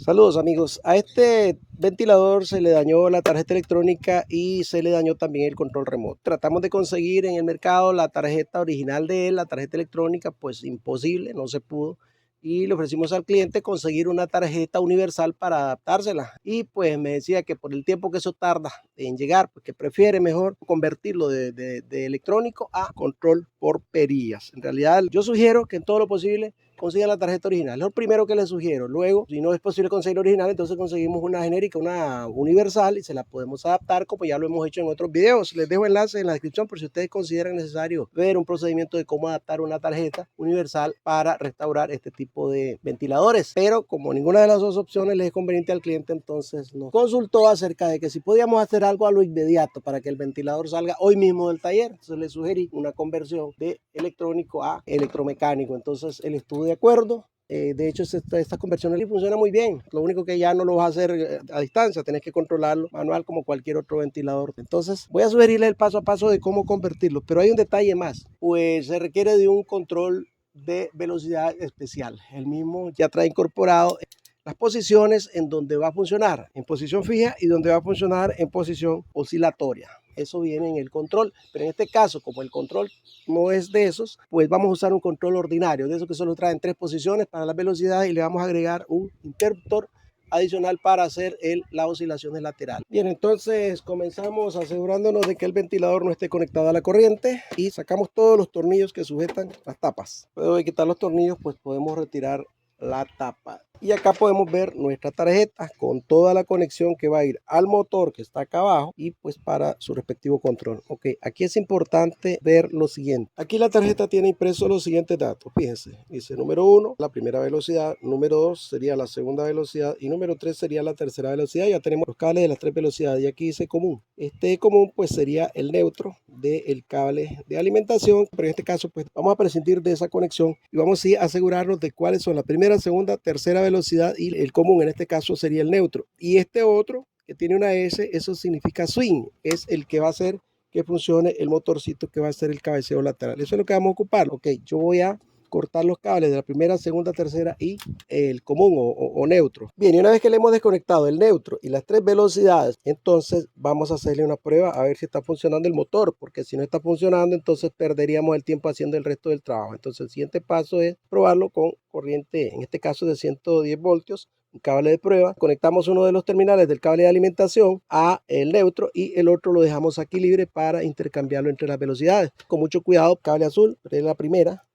Saludos amigos, a este ventilador se le dañó la tarjeta electrónica y se le dañó también el control remoto. Tratamos de conseguir en el mercado la tarjeta original de él, la tarjeta electrónica, pues imposible, no se pudo. Y le ofrecimos al cliente conseguir una tarjeta universal para adaptársela. Y pues me decía que por el tiempo que eso tarda en llegar, pues que prefiere mejor convertirlo de electrónico a control por perillas. En realidad yo sugiero que en todo lo posible consigan la tarjeta original. Es lo primero que les sugiero. Luego, si no es posible conseguir original, entonces conseguimos una genérica, una universal y se la podemos adaptar como ya lo hemos hecho en otros videos. Les dejo enlace en la descripción por si ustedes consideran necesario ver un procedimiento de cómo adaptar una tarjeta universal para restaurar este tipo de ventiladores. Pero como ninguna de las dos opciones le es conveniente al cliente, entonces nos consultó acerca de que si podíamos hacer algo a lo inmediato para que el ventilador salga hoy mismo del taller. Entonces le sugerí una conversión de electrónico a electromecánico. Entonces él estuvo de acuerdo. De hecho, esta conversión funciona muy bien. Lo único que ya no lo vas a hacer a distancia, tenés que controlarlo manual como cualquier otro ventilador. Entonces, voy a sugerirles el paso a paso de cómo convertirlo. Pero hay un detalle más, pues se requiere de un control de velocidad especial. El mismo ya trae incorporado las posiciones en donde va a funcionar en posición fija y donde va a funcionar en posición oscilatoria. Eso viene en el control, pero en este caso, como el control no es de esos, pues vamos a usar un control ordinario, de esos que solo traen 3 posiciones para la velocidad y le vamos a agregar un interruptor adicional para hacer las oscilaciones laterales. Bien, entonces comenzamos asegurándonos de que el ventilador no esté conectado a la corriente y sacamos todos los tornillos que sujetan las tapas. Luego de quitar los tornillos, pues podemos retirar la tapa. Y acá podemos ver nuestra tarjeta con toda la conexión que va a ir al motor que está acá abajo y pues para su respectivo control. Ok, aquí es importante ver lo siguiente. Aquí la tarjeta tiene impreso los siguientes datos. Fíjense, dice número 1, la primera velocidad, número 2 sería la segunda velocidad y número 3 sería la tercera velocidad. Ya tenemos los cables de las 3 velocidades y aquí dice común. Este común pues sería el neutro del cable de alimentación, pero en este caso pues vamos a prescindir de esa conexión y vamos a asegurarnos de cuáles son la primera, segunda, tercera velocidad y el común en este caso sería el neutro. Y este otro que tiene una S, eso significa swing, es el que va a hacer que funcione el motorcito que va a hacer el cabeceo lateral. Eso es lo que vamos a ocupar. Ok, yo voy a cortar los cables de la primera, segunda, tercera y el común o neutro. Bien, y una vez que le hemos desconectado el neutro y las 3 velocidades, entonces vamos a hacerle una prueba a ver si está funcionando el motor, porque si no está funcionando, entonces perderíamos el tiempo haciendo el resto del trabajo. Entonces el siguiente paso es probarlo con corriente, en este caso de 110 voltios, un cable de prueba. Conectamos uno de los terminales del cable de alimentación a el neutro y el otro lo dejamos aquí libre para intercambiarlo entre las velocidades. Con mucho cuidado, cable azul, es la primera.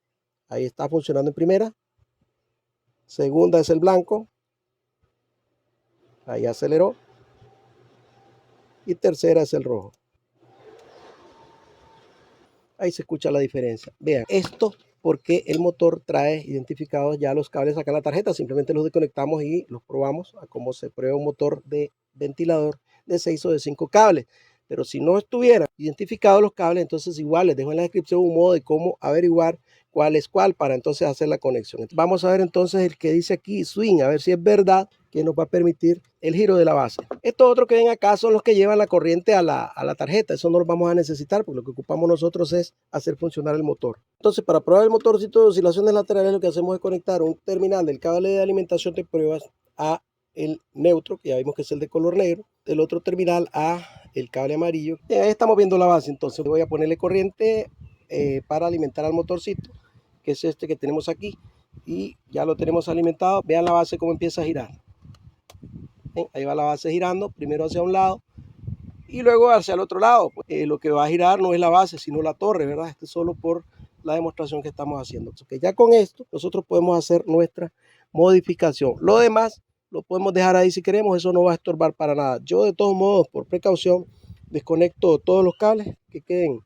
Ahí está funcionando en primera. Segunda es el blanco. Ahí aceleró. Y tercera es el rojo. Ahí se escucha la diferencia. Vean, esto porque el motor trae identificados ya los cables acá en la tarjeta. Simplemente los desconectamos y los probamos a cómo se prueba un motor de ventilador de 6 o de 5 cables. Pero si no estuvieran identificados los cables, entonces igual les dejo en la descripción un modo de cómo averiguar cuál es cuál para entonces hacer la conexión. Vamos a ver entonces el que dice aquí swing, a ver si es verdad que nos va a permitir el giro de la base. Estos otros que ven acá son los que llevan la corriente a la tarjeta. Eso no lo vamos a necesitar porque lo que ocupamos nosotros es hacer funcionar el motor. Entonces, para probar el motorcito de oscilaciones laterales, lo que hacemos es conectar un terminal del cable de alimentación de pruebas a el neutro, que ya vimos que es el de color negro, del otro terminal a el cable amarillo. Bien, ahí estamos viendo la base. Entonces voy a ponerle corriente para alimentar al motorcito, que es este que tenemos aquí, y ya lo tenemos alimentado. Vean la base cómo empieza a girar. Bien, ahí va la base girando, primero hacia un lado y luego hacia el otro lado. Lo que va a girar no es la base, sino la torre, ¿verdad? Esto es solo por la demostración que estamos haciendo. Entonces, ya con esto nosotros podemos hacer nuestra modificación. Lo demás lo podemos dejar ahí si queremos, eso no va a estorbar para nada. Yo de todos modos, por precaución, desconecto todos los cables que queden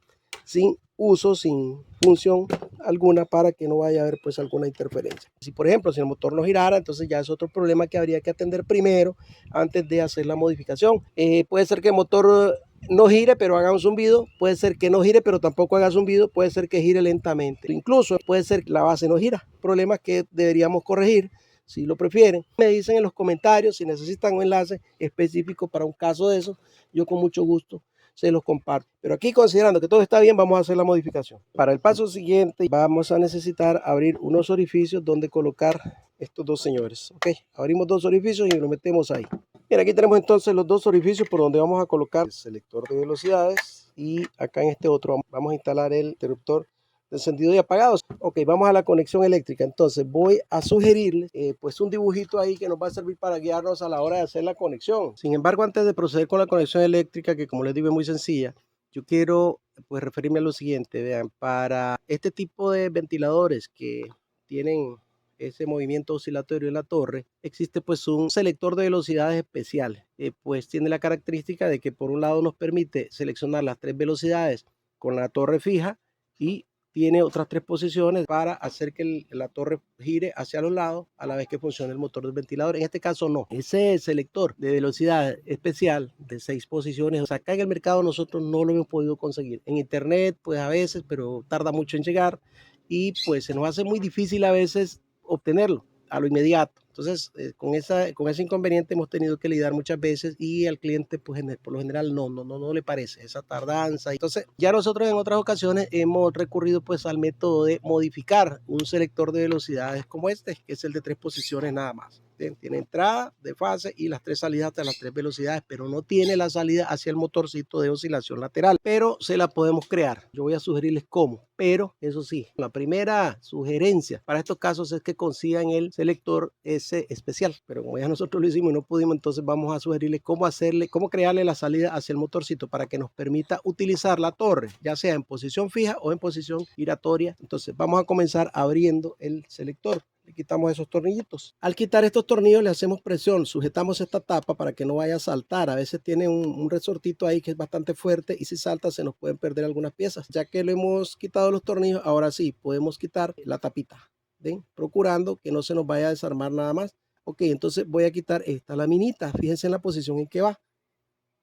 sin uso, sin función alguna, para que no vaya a haber pues alguna interferencia. Si por ejemplo, si el motor no girara, entonces ya es otro problema que habría que atender primero antes de hacer la modificación. Puede ser que el motor no gire pero haga un zumbido, puede ser que no gire pero tampoco haga zumbido, puede ser que gire lentamente, incluso puede ser que la base no gira, problemas que deberíamos corregir. Si lo prefieren, me dicen en los comentarios si necesitan un enlace específico para un caso de eso. Yo con mucho gusto se los comparto. Pero aquí, considerando que todo está bien, vamos a hacer la modificación. Para el paso siguiente vamos a necesitar abrir unos orificios donde colocar estos dos señores. Ok, abrimos dos orificios y lo metemos ahí. Bien, aquí tenemos entonces los dos orificios por donde vamos a colocar el selector de velocidades, y acá en este otro vamos a instalar el interruptor de encendido y apagado. Ok, vamos a la conexión eléctrica. Entonces voy a sugerirles pues un dibujito ahí que nos va a servir para guiarnos a la hora de hacer la conexión. Sin embargo, antes de proceder con la conexión eléctrica, que como les digo es muy sencilla, yo quiero pues referirme a lo siguiente. Vean, para este tipo de ventiladores que tienen ese movimiento oscilatorio en la torre, existe pues un selector de velocidades especial. Pues tiene la característica de que por un lado nos permite seleccionar las tres velocidades con la torre fija, y tiene otras tres posiciones para hacer que la torre gire hacia los lados a la vez que funcione el motor del ventilador. En este caso no. Ese selector de velocidad especial de 6 posiciones, o sea, acá en el mercado nosotros no lo hemos podido conseguir. En internet pues a veces, pero tarda mucho en llegar y pues se nos hace muy difícil a veces obtenerlo a lo inmediato. Entonces, con ese inconveniente hemos tenido que lidiar muchas veces, y al cliente, pues por lo general no le parece esa tardanza. Entonces, ya nosotros en otras ocasiones hemos recurrido pues al método de modificar un selector de velocidades como este, que es el de 3 posiciones nada más. Bien, tiene entrada de fase y las 3 salidas hasta las 3 velocidades, pero no tiene la salida hacia el motorcito de oscilación lateral, pero se la podemos crear. Yo voy a sugerirles cómo, pero eso sí, la primera sugerencia para estos casos es que consigan el selector ese especial, pero como ya nosotros lo hicimos y no pudimos, entonces vamos a sugerirles cómo crearle la salida hacia el motorcito para que nos permita utilizar la torre, ya sea en posición fija o en posición giratoria. Entonces vamos a comenzar abriendo el selector. Le quitamos esos tornillitos. Al quitar estos tornillos le hacemos presión, sujetamos esta tapa para que no vaya a saltar. A veces tiene un resortito ahí que es bastante fuerte, y si salta se nos pueden perder algunas piezas. Ya que le hemos quitado los tornillos, ahora sí podemos quitar la tapita. ¿Ven? Procurando que no se nos vaya a desarmar nada más. Ok, entonces voy a quitar esta laminita. Fíjense en la posición en que va.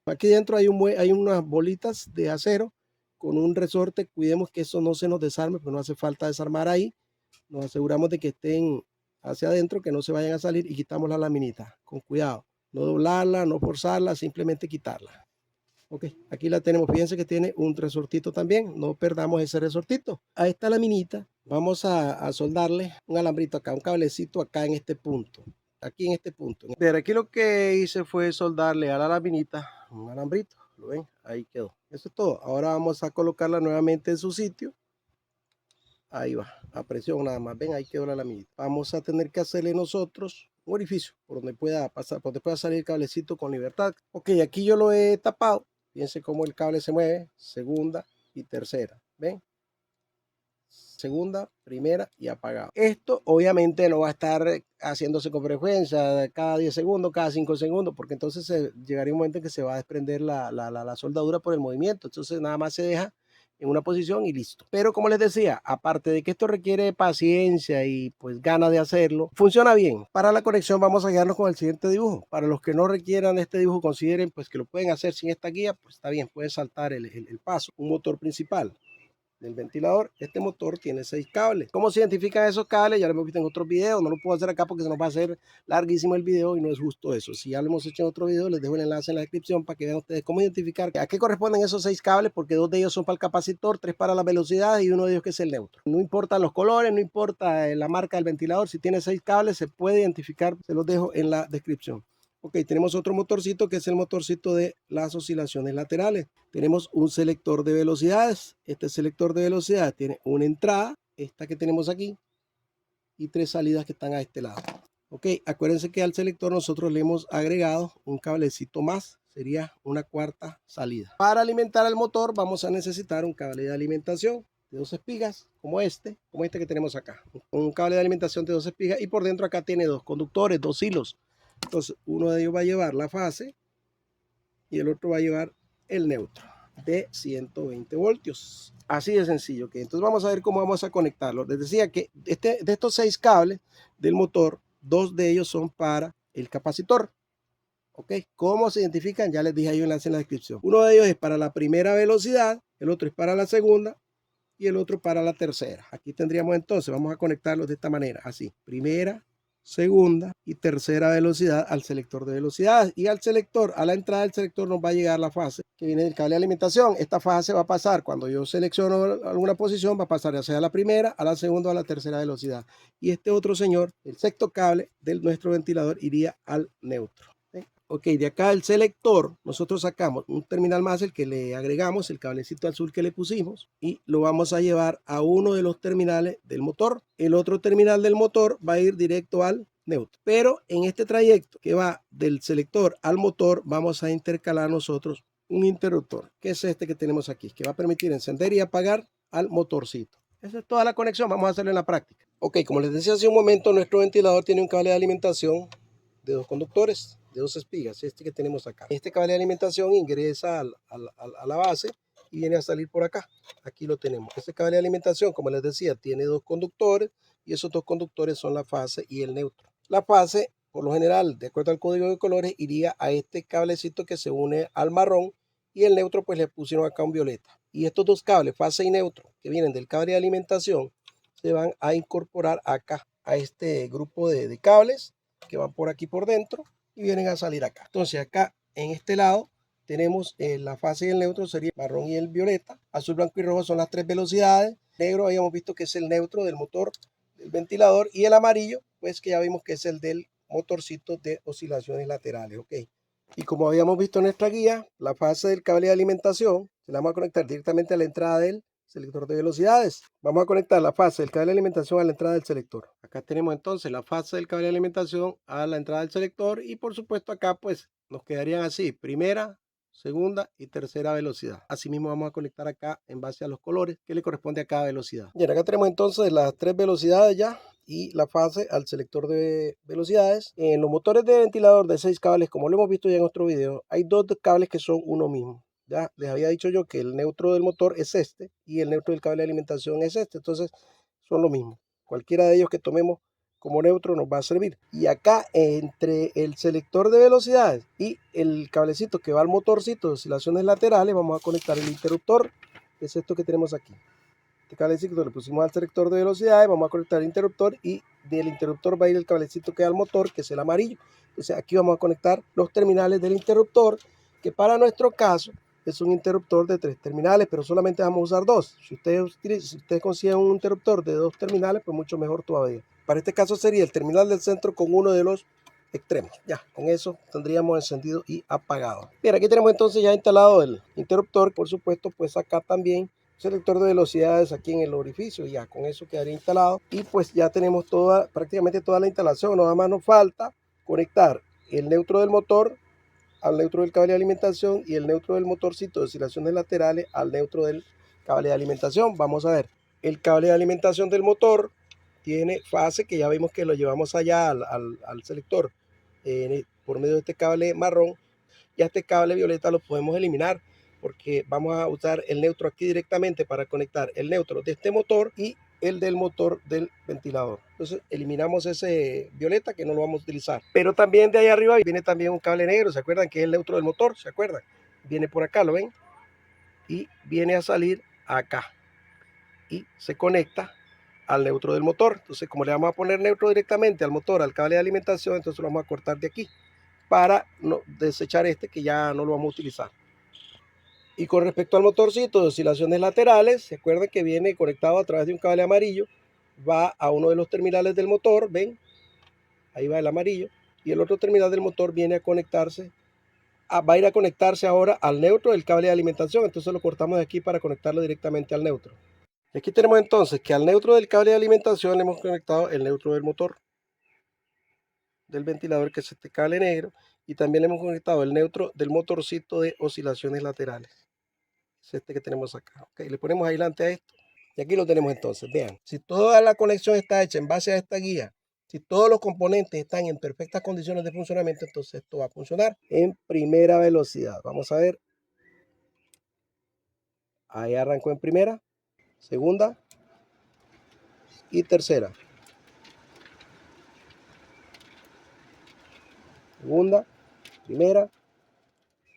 Aquí dentro hay unas bolitas de acero con un resorte. Cuidemos que eso no se nos desarme, porque no hace falta desarmar ahí. Nos aseguramos de que estén hacia adentro, que no se vayan a salir, y quitamos la laminita con cuidado. No doblarla, no forzarla, simplemente quitarla. Ok, aquí la tenemos. Fíjense que tiene un resortito también. No perdamos ese resortito. A esta laminita vamos a soldarle un alambrito acá, un cablecito acá en este punto. Aquí en este punto. Pero aquí lo que hice fue soldarle a la laminita un alambrito. ¿Lo ven? Ahí quedó. Eso es todo. Ahora vamos a colocarla nuevamente en su sitio. Ahí va, a presión nada más. Ven, ahí quedó la laminita. Vamos a tener que hacerle nosotros un orificio por donde pueda pasar, por donde pueda salir el cablecito con libertad. Ok, aquí yo lo he tapado. Fíjense cómo el cable se mueve. Segunda y tercera. ¿Ven? Segunda, primera y apagado. Esto obviamente no va a estar haciéndose con frecuencia cada 10 segundos, cada 5 segundos, porque entonces llegaría un momento en que se va a desprender la soldadura por el movimiento. Entonces nada más se deja en una posición y listo. Pero como les decía, aparte de que esto requiere paciencia y pues ganas de hacerlo, funciona bien. Para la conexión vamos a quedarnos con el siguiente dibujo. Para los que no requieran este dibujo, consideren pues que lo pueden hacer sin esta guía, pues está bien, pueden saltar el paso. Un motor principal del ventilador. Este motor tiene 6 cables. ¿Cómo se identifican esos cables? Ya lo hemos visto en otros videos. No lo puedo hacer acá porque se nos va a hacer larguísimo el video y no es justo eso. Si ya lo hemos hecho en otro video, les dejo el enlace en la descripción para que vean ustedes cómo identificar a qué corresponden esos 6 cables, porque 2 de ellos son para el capacitor, 3 para la velocidad y uno de ellos que es el neutro. No importan los colores, no importa la marca del ventilador. Si tiene 6 cables se puede identificar. Se los dejo en la descripción. Ok, tenemos otro motorcito que es el motorcito de las oscilaciones laterales. Tenemos un selector de velocidades. Este selector de velocidades tiene una entrada, esta que tenemos aquí, y 3 salidas que están a este lado. Ok, acuérdense que al selector nosotros le hemos agregado un cablecito más. Sería una cuarta salida. Para alimentar al motor vamos a necesitar un cable de alimentación de 2 espigas, como este que tenemos acá. Un cable de alimentación de 2 espigas, y por dentro acá tiene 2 conductores, 2 hilos. Entonces uno de ellos va a llevar la fase y el otro va a llevar el neutro de 120 voltios. Así de sencillo. Okay. Entonces vamos a ver cómo vamos a conectarlo. Les decía que de estos 6 cables del motor, 2 de ellos son para el capacitor. Ok, ¿cómo se identifican? Ya les dije ahí en la descripción. Uno de ellos es para la primera velocidad, el otro es para la segunda y el otro para la tercera. Aquí tendríamos entonces, vamos a conectarlos de esta manera, así, primera, segunda y tercera velocidad al selector de velocidades. Y al selector, a la entrada del selector nos va a llegar la fase que viene del cable de alimentación. Esta fase va a pasar, cuando yo selecciono alguna posición, va a pasar ya sea a la primera, a la segunda o a la tercera velocidad. Y este otro señor, el sexto cable de nuestro ventilador, iría al neutro. Ok, de acá el selector, nosotros sacamos un terminal más, el que le agregamos, el cablecito azul que le pusimos, y lo vamos a llevar a uno de los terminales del motor. El otro terminal del motor va a ir directo al neutro. Pero en este trayecto que va del selector al motor, vamos a intercalar nosotros un interruptor, que es este que tenemos aquí, que va a permitir encender y apagar al motorcito. Esa es toda la conexión, vamos a hacerlo en la práctica. Ok, como les decía hace un momento, nuestro ventilador tiene un cable de alimentación de 2 conductores, de 2 espigas, este que tenemos acá. Este cable de alimentación ingresa a la base y viene a salir por acá. Aquí lo tenemos. Este cable de alimentación, como les decía, tiene 2 conductores y esos 2 conductores son la fase y el neutro. La fase, por lo general, de acuerdo al código de colores, iría a este cablecito que se une al marrón, y el neutro pues le pusieron acá un violeta. Y estos 2 cables, fase y neutro, que vienen del cable de alimentación, se van a incorporar acá a este grupo de cables que van por aquí por dentro y vienen a salir acá. Entonces acá en este lado tenemos la fase y el neutro, sería marrón y el violeta. Azul, blanco y rojo son las 3 velocidades. Negro habíamos visto que es el neutro del motor del ventilador, y el amarillo pues que ya vimos que es el del motorcito de oscilaciones laterales. Ok, y como habíamos visto en nuestra guía, la fase del cable de alimentación se la vamos a conectar directamente a la entrada del selector de velocidades. Vamos a conectar la fase del cable de alimentación a la entrada del selector. Acá tenemos entonces la fase del cable de alimentación a la entrada del selector, y por supuesto acá pues nos quedarían así: primera, segunda y tercera velocidad. Asimismo vamos a conectar acá en base a los colores que le corresponde a cada velocidad. Bien, acá tenemos entonces las 3 velocidades ya y la fase al selector de velocidades. En los motores de ventilador de 6 cables, como lo hemos visto ya en otro video, hay 2 cables que son uno mismo. Ya les había dicho yo que el neutro del motor es este y el neutro del cable de alimentación es este. Entonces son lo mismo. Cualquiera de ellos que tomemos como neutro nos va a servir. Y acá entre el selector de velocidades y el cablecito que va al motorcito de oscilaciones laterales, vamos a conectar el interruptor, que es esto que tenemos aquí. Este cablecito le pusimos al selector de velocidades, vamos a conectar el interruptor, y del interruptor va a ir el cablecito que va al motor, que es el amarillo. Entonces aquí vamos a conectar los terminales del interruptor, que para nuestro caso es un interruptor de 3 terminales, pero solamente vamos a usar 2. Si ustedes consiguen un interruptor de 2 terminales, pues mucho mejor todavía. Para este caso sería el terminal del centro con uno de los extremos. Ya, con eso tendríamos encendido y apagado. Bien, aquí tenemos entonces ya instalado el interruptor. Por supuesto, pues acá también selector de velocidades aquí en el orificio, y ya con eso quedaría instalado. Y pues ya tenemos prácticamente toda la instalación. Nada más nos falta conectar el neutro del motor al neutro del cable de alimentación y el neutro del motorcito de oscilaciones laterales al neutro del cable de alimentación. Vamos a ver, el cable de alimentación del motor tiene fase, que ya vimos que lo llevamos allá al selector por medio de este cable marrón. Ya este cable violeta lo podemos eliminar, porque vamos a usar el neutro aquí directamente para conectar el neutro de este motor y el del motor del ventilador. Entonces eliminamos ese violeta, que no lo vamos a utilizar. Pero también de ahí arriba viene también un cable negro, ¿se acuerdan? Que es el neutro del motor, ¿se acuerdan? Viene por acá, ¿lo ven? Y viene a salir acá y se conecta al neutro del motor. Entonces, como le vamos a poner neutro directamente al motor, al cable de alimentación, entonces lo vamos a cortar de aquí para no desechar este, que ya no lo vamos a utilizar. Y con respecto al motorcito de oscilaciones laterales, se acuerdan que viene conectado a través de un cable amarillo, va a uno de los terminales del motor, ven, ahí va el amarillo, y el otro terminal del motor viene a conectarse, va a ir a conectarse ahora al neutro del cable de alimentación. Entonces lo cortamos de aquí para conectarlo directamente al neutro. Y aquí tenemos entonces que al neutro del cable de alimentación le hemos conectado el neutro del motor del ventilador, que es este cable negro, y también le hemos conectado el neutro del motorcito de oscilaciones laterales. Es este que tenemos acá. Okay, le ponemos aislante a esto y aquí lo tenemos entonces. Vean, si toda la conexión está hecha en base a esta guía, si todos los componentes están en perfectas condiciones de funcionamiento, entonces esto va a funcionar en primera velocidad. Vamos a ver. Ahí arrancó en primera, segunda y tercera. Segunda, primera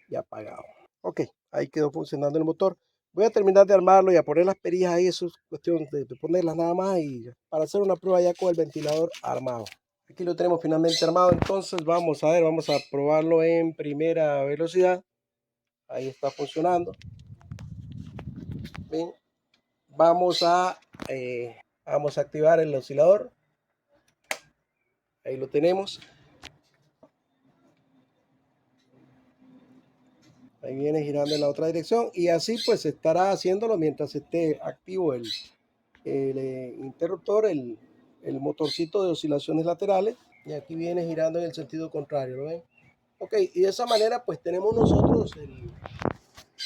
y apagado. Ok, ahí quedó funcionando el motor. Voy a terminar de armarlo y a poner las perillas ahí. Eso es cuestión de ponerlas nada más, y para hacer una prueba ya con el ventilador armado. Aquí lo tenemos finalmente armado, entonces vamos a ver, vamos a probarlo en primera velocidad. Ahí está funcionando. Bien, vamos a activar el oscilador. Ahí lo tenemos. Ahí viene girando en la otra dirección y así pues estará haciéndolo mientras esté activo el interruptor, el motorcito de oscilaciones laterales, y aquí viene girando en el sentido contrario, ¿lo ven? Ok, y de esa manera pues tenemos nosotros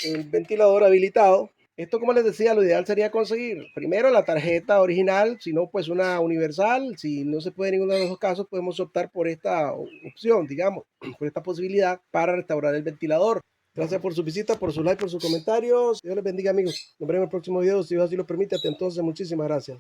el ventilador habilitado. Esto, como les decía, lo ideal sería conseguir primero la tarjeta original, si no pues una universal. Si no se puede en ninguno de los dos casos, podemos optar por esta opción, digamos, por esta posibilidad para restaurar el ventilador. Gracias por su visita, por su like, por sus comentarios. Dios les bendiga, amigos. Nos vemos en el próximo video, si Dios así lo permite. Hasta entonces, muchísimas gracias.